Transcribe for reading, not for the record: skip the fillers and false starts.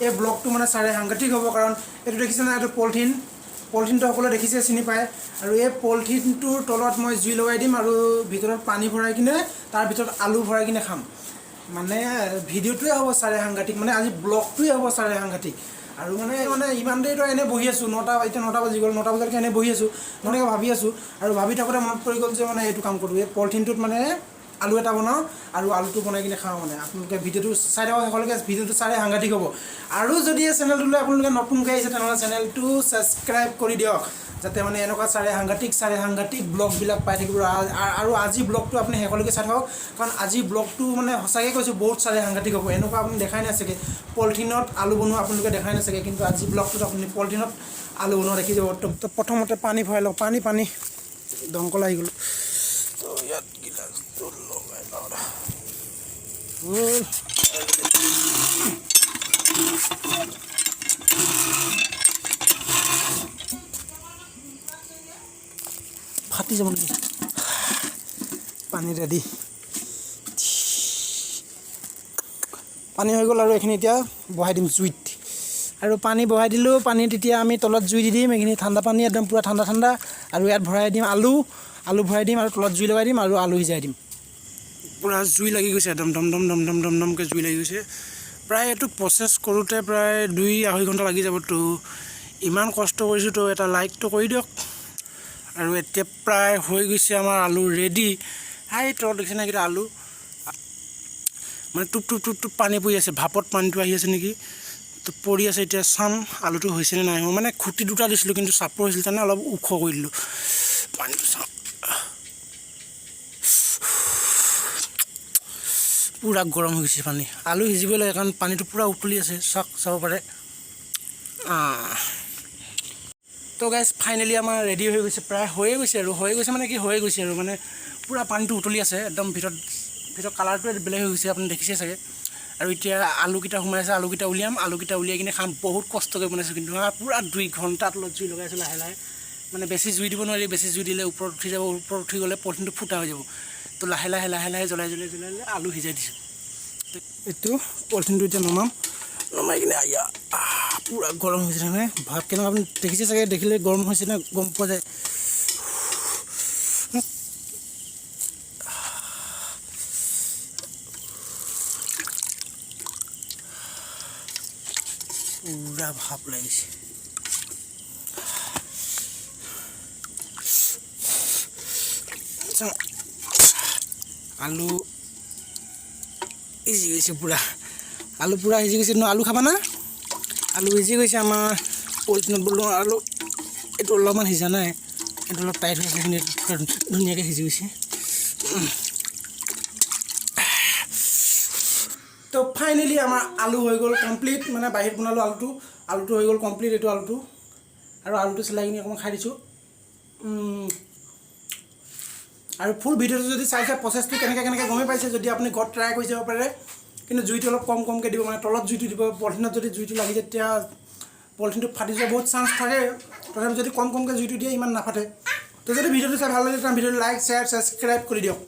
এই ব্লগটো মানে চাৰে সাংঘাতিক হ'ব কাৰণ এইটো দেখিছে না এইটো পলিথিনটো সকলোৱে দেখিছে চিনি পায় আৰু এই পলিথিনটোৰ তলত মই জুই লগাই দিম আৰু ভিতৰত পানী ভৰাই কিনে তাৰ ভিতৰত আলু ভৰাই কিনে খাম মানে ভিডিঅ'টোৱে হ'ব চাৰে সাংঘাতিক মানে আজি ব্লগটোৱে হ'ব চাৰে সাংঘাতিক আৰু মানে ইমান দেৰিতো এনে বহি আছোঁ এতিয়া 9টা বাজি গ'ল 9টা বজালৈকে এনে বহি আছোঁ ধুনীয়াকৈ ভাবি আছোঁ আৰু ভাবি থাকোঁতে মনত পৰি গ'ল যে মানে এইটো কাম কৰোঁ এই পলিথিনটোত মানে আলু এটা বনাওঁ আৰু আলুটো বনাই কিনে খাওঁ মানে আপোনালোকে ভিডিঅ'টো চাই থাকক শেষলৈকে ভিডিঅ'টো চাই সাংঘাতিক হ'ব আৰু যদি এই চেনেলটোলৈ আপোনালোকে নতুনকৈ আহিছে তেনেহ'লে চেনেলটো ছাবস্ক্ৰাইব কৰি দিয়ক যাতে মানে এনেকুৱা চাৰে সাংঘাতিক ব্লগবিলাক পাই থাকিব আৰু আজি ব্লগটো আপুনি শেষলৈকে চাই থাকক কাৰণ আজি ব্লগটো মানে সঁচাকৈ কৈছোঁ বহুত চাৰে সাংঘাতিক হ'ব এনেকুৱা আপুনি দেখাই নাই চাগে পলিথিনত আলু বনোৱা আপোনালোকে দেখাই নাই চাগে কিন্তু আজি ব্লগটোত আপুনি পলিথিনত আলু বনোৱা দেখি যাব তো প্ৰথমতে পানী ভৰাই লওঁ পানী দমকল আহি গ'লোঁ তো ইয়াত গিলাচটো লগাই লওঁ ফাটি যাব নেকি পানী ৰেডি পানী হৈ গ'ল আৰু এইখিনি এতিয়া বহাই দিম জুইত আৰু পানী বহাই দিলোঁ পানী তেতিয়া আমি তলত জুই দি দিম এইখিনি ঠাণ্ডা পানী একদম পূৰা ঠাণ্ডা আৰু ইয়াত ভৰাই দিম আলু ভৰাই দিম আৰু তলত জুই লগাই দিম আৰু আলু সিজাই দিম পূৰা জুই লাগি গৈছে একদম দমকৈ জুই লাগি গৈছে প্ৰায় এইটো প্ৰচেছ কৰোঁতে প্ৰায় 2-2.5 ঘণ্টা লাগি যাব তো ইমান কষ্ট কৰিছোঁ তো এটা লাইকটো কৰি দিয়ক আৰু এতিয়া প্ৰায় হৈ গৈছে আমাৰ আলু ৰেডি তলত দেখিছে না এইকেইটা আলু মানে টুপ পানী পৰি আছে ভাপত পানীটো আহি আছে নেকি তো পৰি আছে এতিয়া চাম আলুটো হৈছেনে নাই মানে খুঁটি দুটা দিছিলোঁ কিন্তু চাপৰ হৈছিল কাৰণে অলপ ওখ কৰি দিলোঁ পানীটো চাওঁ পূৰা গৰম হৈ গৈছে পানী আলু সিজিবই লাগে কাৰণ পানীটো পূৰা উতলি আছে চাব পাৰে তো গাইজ ফাইনেলি আমাৰ ৰেডি হৈ গৈছে প্ৰায় হৈয়ে গৈছে মানে কি হৈয়ে গৈছে আৰু মানে পূৰা পানীটো উতলি আছে একদম ভিতৰত কালাৰটোৱে বেলেগ হৈ গৈছে আপুনি দেখিছে চাগে আৰু এতিয়া আলুকেইটা সোমাইছে আলুকেইটা উলিয়াই কিনে খাম বহুত কষ্টকৈ বনাইছোঁ কিন্তু পূৰা 2 ঘণ্টা তলত জুই লগাইছোঁ লাহে মানে বেছি জুই দিব নোৱাৰি বেছি জুই দিলে ওপৰত উঠি গ'লে পলিথিনটো ফুটা হৈ যাব তো লাহে জ্বলাই আলু সিজাই দিছোঁ এইটো পলিথিনটো এতিয়া নমাই কিনে পূৰা গৰম হৈছে নহয় ভাত কেনেকুৱা আপুনি দেখিছে চাগে দেখিলে গৰম হৈছে নে গম পোৱা যায় পূৰা ভাপ লাগিছে আলু সিজি গৈছে আলু পূৰা সিজি গৈছে আলু খাবা না আলু সিজি গৈছে আমাৰ পলিথিনত বনোৱা আলু এইটো অলপমান সিজা নাই এইটো অলপ টাইট হৈ আছে কিন্তু ধুনীয়াকৈ সিজি গৈছে তো ফাইনেলি আমাৰ আলু হৈ গ'ল কমপ্লিট মানে বাহিৰত বনালোঁ আলুটো হৈ গ'ল কমপ্লিট এইটো আলুটো আৰু আলুটো চিলাই কিনি অকণমান খাই দিছোঁ আৰু ফুল ভিডিঅ'টো যদি চাইছে প্ৰচেছটো কেনেকৈ গমেই পাইছে যদি আপুনি ঘৰত ট্ৰাই কৰি যাব পাৰে কিন্তু জুইটো অলপ কমকৈ দিব মানে তলত জুইটো দিব পলিথিনত যদি জুইটো লাগি যায় তেতিয়া পলিথিনটো ফাটি যোৱা বহুত চান্স থাকে তথাপি যদি কমকৈ জুইটো দিয়ে ইমান নাফাটে তো যদি ভিডিঅ'টো চাই ভাল লাগে তেতিয়া ভিডিঅ'টো লাইক শ্বেয়াৰ ছাবস্ক্ৰাইব কৰি দিয়ক